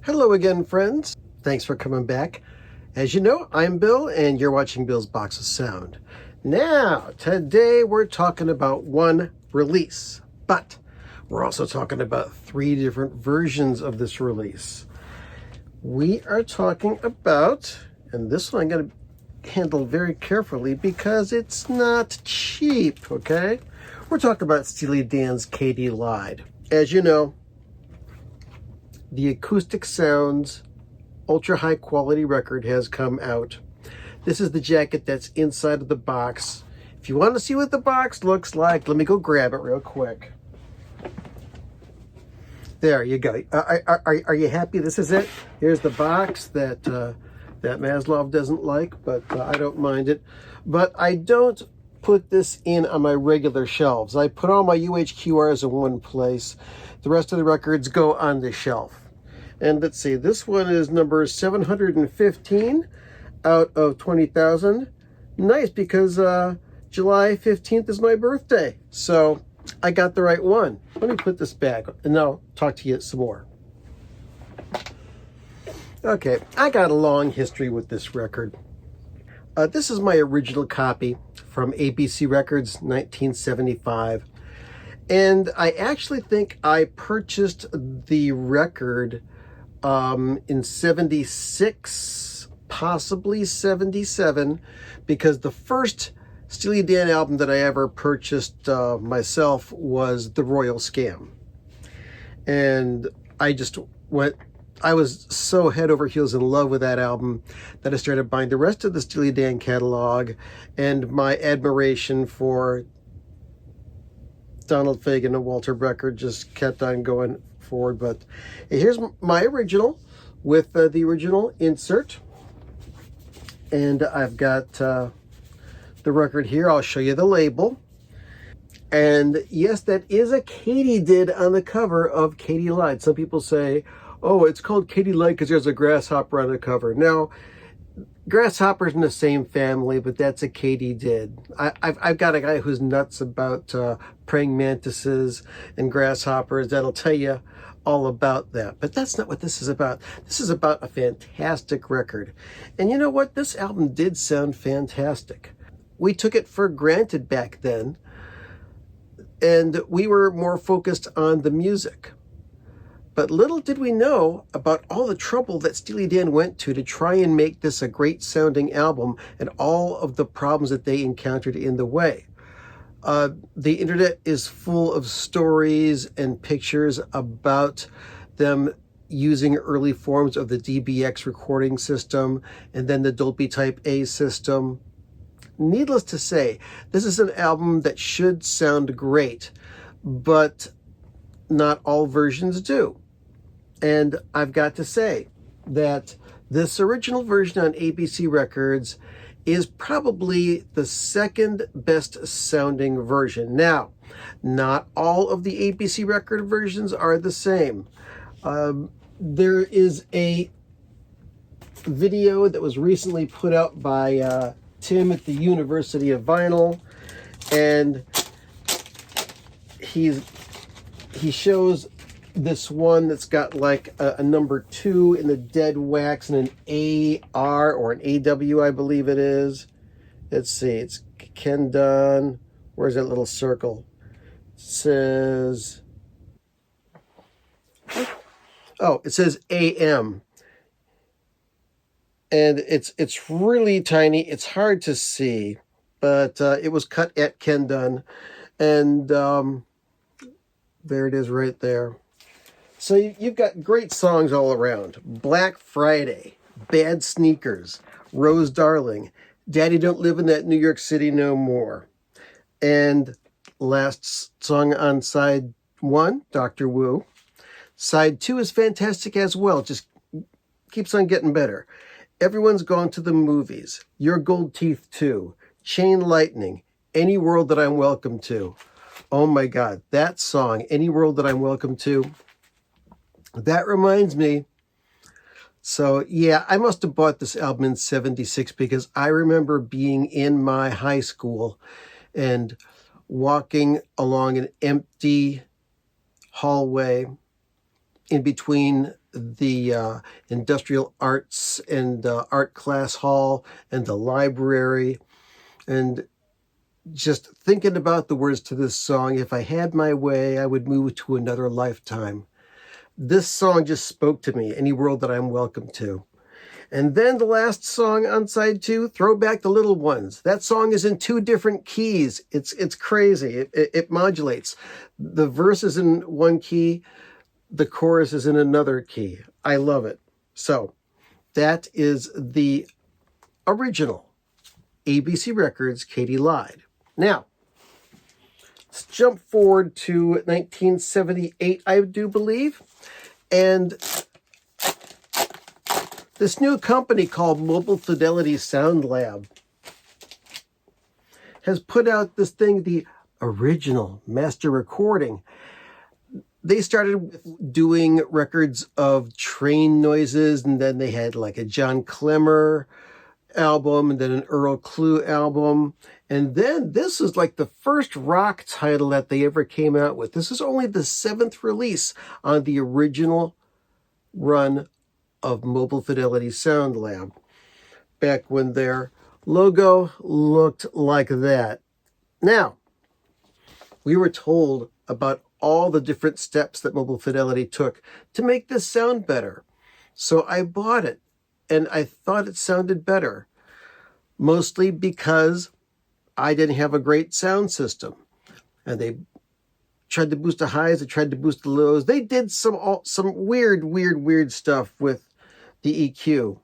Hello again, friends. Thanks for coming back. As you know, I'm Bill, and you're watching Bill's Box of Sound. Now, today we're talking about one release, but we're also talking about three different versions of this release. We are talking about, and this one I'm going to handle very carefully because it's not cheap, okay? We're talking about Steely Dan's Katy Lied. As you know, the Acoustic Sounds ultra high quality record has come out. This is the jacket that's inside of the box. If you want to see what the box looks like, let me go grab it real quick. There you go. Are you happy? This is it. Here's the box that Maslov doesn't like, but I don't mind it. But I don't put this in on my regular shelves. I put all my UHQRs in one place. The rest of the records go on the shelf. And let's see, this one is number 715 out of 20,000. Nice, because July 15th is my birthday. So I got the right one. Let me put this back and I'll talk to you some more. Okay, I got a long history with this record. This is my original copy from ABC Records, 1975. And I actually think I purchased the record in 76, possibly 77, because the first Steely Dan album that I ever purchased myself was The Royal Scam. And I was so head over heels in love with that album that I started buying the rest of the Steely Dan catalog, and my admiration for Donald Fagen and Walter Becker just kept on going forward. But here's my original with the original insert, and I've got the record here. I'll show you the label, and yes, that is a katydid on the cover of Katy Lied. Some people say, oh, it's called Katy Lied because there's a grasshopper on the cover. Now, grasshopper's in the same family, but that's a katydid. I've got a guy who's nuts about praying mantises and grasshoppers that'll tell you all about that. But that's not what this is about. This is about a fantastic record. And you know what? This album did sound fantastic. We took it for granted back then, and we were more focused on the music. But little did we know about all the trouble that Steely Dan went to try and make this a great sounding album, and all of the problems that they encountered in the way. The internet is full of stories and pictures about them using early forms of the DBX recording system and then the Dolby Type A system. Needless to say, this is an album that should sound great, but not all versions do. And I've got to say that this original version on ABC Records is probably the second best sounding version. Now, not all of the ABC Record versions are the same. There is a video that was recently put out by Tim at the University of Vinyl, and he shows this one that's got like a number 2 in the dead wax and an AR or an AW, I believe it is. Let's see, it's Ken Dunn. Where's that little circle? It says, oh, it says AM. And it's really tiny. It's hard to see, but it was cut at Ken Dunn. And there it is right there. So you've got great songs all around. Black Friday, Bad Sneakers, Rose Darling, Daddy Don't Live in That New York City No More. And last song on side 1, Dr. Wu. Side 2 is fantastic as well. Just keeps on getting better. Everyone's Gone to the Movies, Your Gold Teeth 2, Chain Lightning, Any World That I'm Welcome To. Oh my God, that song, Any World That I'm Welcome To, that reminds me. So yeah, I must have bought this album in 76 because I remember being in my high school and walking along an empty hallway in between the industrial arts and art class hall and the library, and just thinking about the words to this song. If I had my way, I would move to another lifetime. This song just spoke to me, any world that I'm welcome to. And then the last song on side 2, Throw Back the Little Ones. That song is in 2 different keys. It's crazy. It modulates. The verse is in one key, the chorus is in another key. I love it. So that is the original ABC Records Katy Lied. Now, let's jump forward to 1978, I do believe. And this new company called Mobile Fidelity Sound Lab has put out this thing, the original master recording. They started with doing records of train noises, and then they had like a John Clemmer album, and then an Earl Klugh album. And then this is like the first rock title that they ever came out with. This is only the 7th release on the original run of Mobile Fidelity Sound Lab, back when their logo looked like that. Now, we were told about all the different steps that Mobile Fidelity took to make this sound better. So I bought it, and I thought it sounded better, mostly because I didn't have a great sound system. And they tried to boost the highs, they tried to boost the lows. They did some weird stuff with the EQ.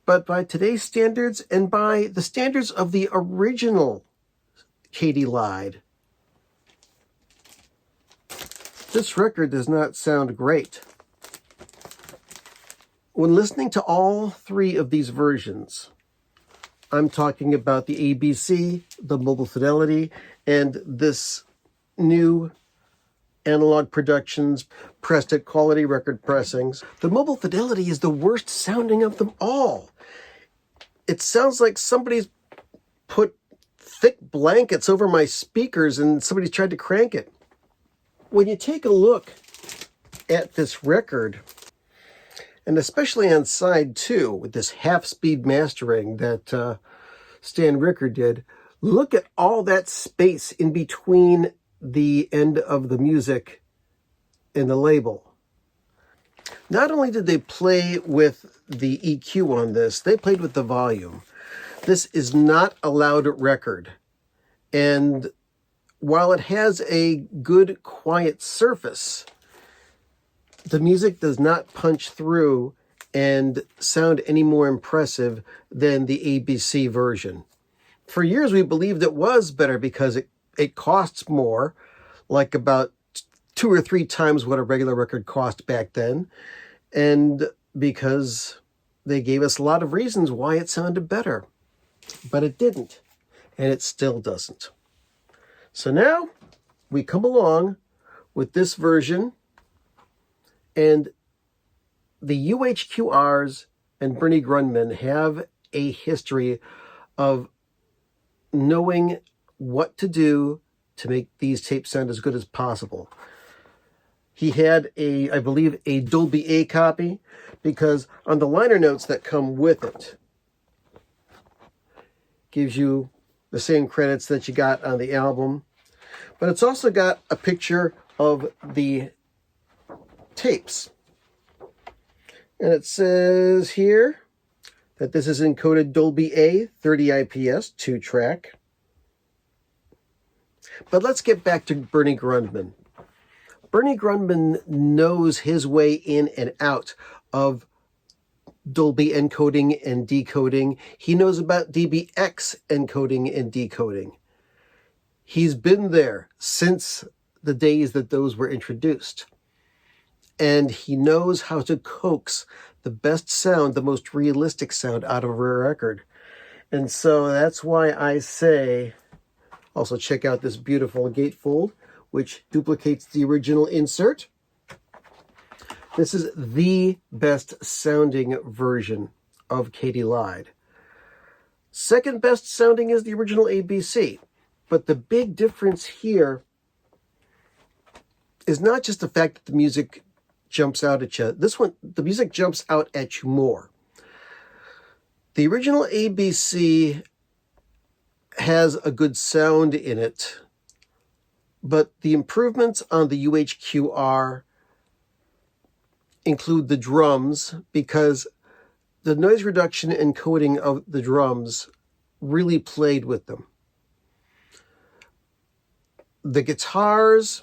But by today's standards, and by the standards of the original Katy Lied, this record does not sound great. When listening to all 3 of these versions, I'm talking about the ABC, the Mobile Fidelity, and this new Analog Productions pressed at Quality Record Pressings. The Mobile Fidelity is the worst sounding of them all. It sounds like somebody's put thick blankets over my speakers and somebody tried to crank it. When you take a look at this record, and especially on side 2 with this half-speed mastering that Stan Ricker did, look at all that space in between the end of the music and the label. Not only did they play with the EQ on this, they played with the volume. This is not a loud record. And while it has a good, quiet surface, the music does not punch through and sound any more impressive than the ABC version. For years, we believed it was better because it costs more, like about 2 or 3 times what a regular record cost back then, and because they gave us a lot of reasons why it sounded better. But it didn't, and it still doesn't. So now we come along with this version, and the UHQRs and Bernie Grundman have a history of knowing what to do to make these tapes sound as good as possible. He had I believe, a Dolby A copy, because on the liner notes that come with it, gives you the same credits that you got on the album. But it's also got a picture of the tapes. And it says here that this is encoded Dolby A, 30 IPS, 2-track. But let's get back to Bernie Grundman. Bernie Grundman knows his way in and out of Dolby encoding and decoding. He knows about DBX encoding and decoding. He's been there since the days that those were introduced. And he knows how to coax the best sound, the most realistic sound out of a record. And so that's why I say, also check out this beautiful gatefold, which duplicates the original insert. This is the best sounding version of Katy Lied. Second best sounding is the original ABC. But the big difference here is not just the fact that the music jumps out at you. This one, the music jumps out at you more. The original ABC has a good sound in it, but the improvements on the UHQR include the drums, because the noise reduction and encoding of the drums really played with them. The guitars,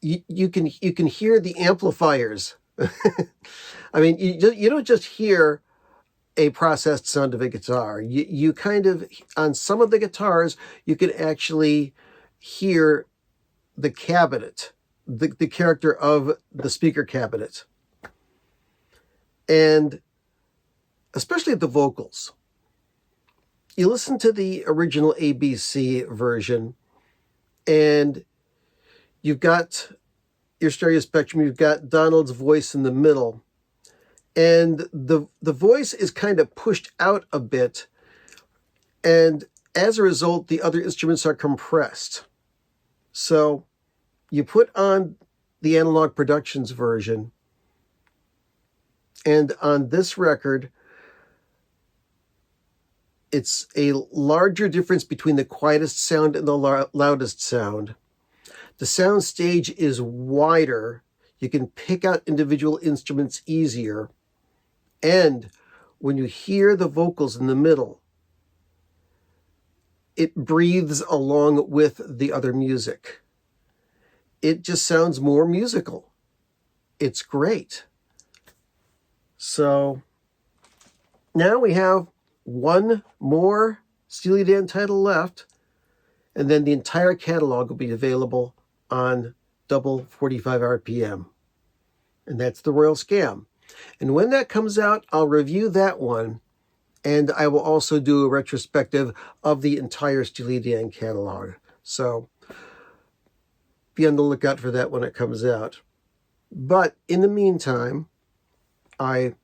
you can hear the amplifiers. I mean, you don't just hear a processed sound of a guitar. You kind of, on some of the guitars, you can actually hear the cabinet, the character of the speaker cabinet. And especially the vocals. You listen to the original ABC version, and you've got your stereo spectrum, you've got Donald's voice in the middle, and the voice is kind of pushed out a bit, and as a result, the other instruments are compressed. So you put on the Analog Productions version, and on this record, it's a larger difference between the quietest sound and the loudest sound. The sound stage is wider. You can pick out individual instruments easier. And when you hear the vocals in the middle, it breathes along with the other music. It just sounds more musical. It's great. So now we have one more Steely Dan title left, and then the entire catalog will be available on double 45 RPM. And that's The Royal Scam. And when that comes out, I'll review that one, and I will also do a retrospective of the entire Steely Dan catalog. So be on the lookout for that when it comes out. But in the meantime, I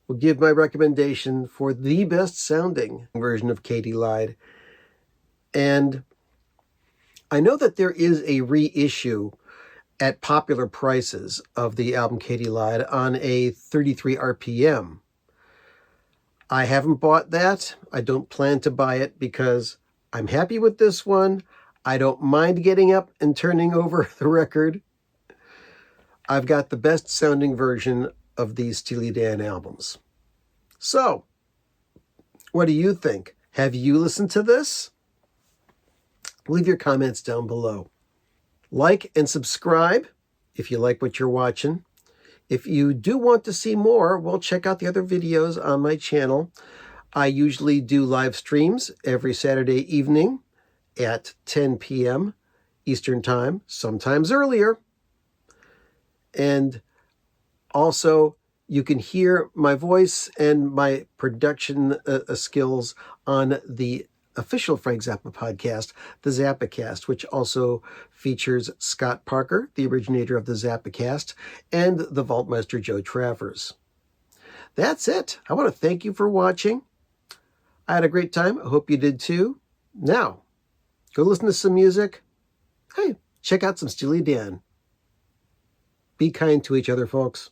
will give my recommendation for the best sounding version of Katy Lied. And I know that there is a reissue at popular prices of the album Katy Lied on a 33 RPM. I haven't bought that. I don't plan to buy it because I'm happy with this one. I don't mind getting up and turning over the record. I've got the best sounding version of these Steely Dan albums. So, what do you think? Have you listened to this? Leave your comments down below. Like and subscribe if you like what you're watching. If you do want to see more, well, check out the other videos on my channel. I usually do live streams every Saturday evening at 10 p.m. Eastern Time, sometimes earlier. And also, you can hear my voice and my production skills on the official Frank Zappa podcast, the ZappaCast, which also features Scott Parker, the originator of the ZappaCast, and the Vaultmeister Joe Travers. That's it. I want to thank you for watching. I had a great time. I hope you did too. Now, go listen to some music. Hey, check out some Steely Dan. Be kind to each other, folks.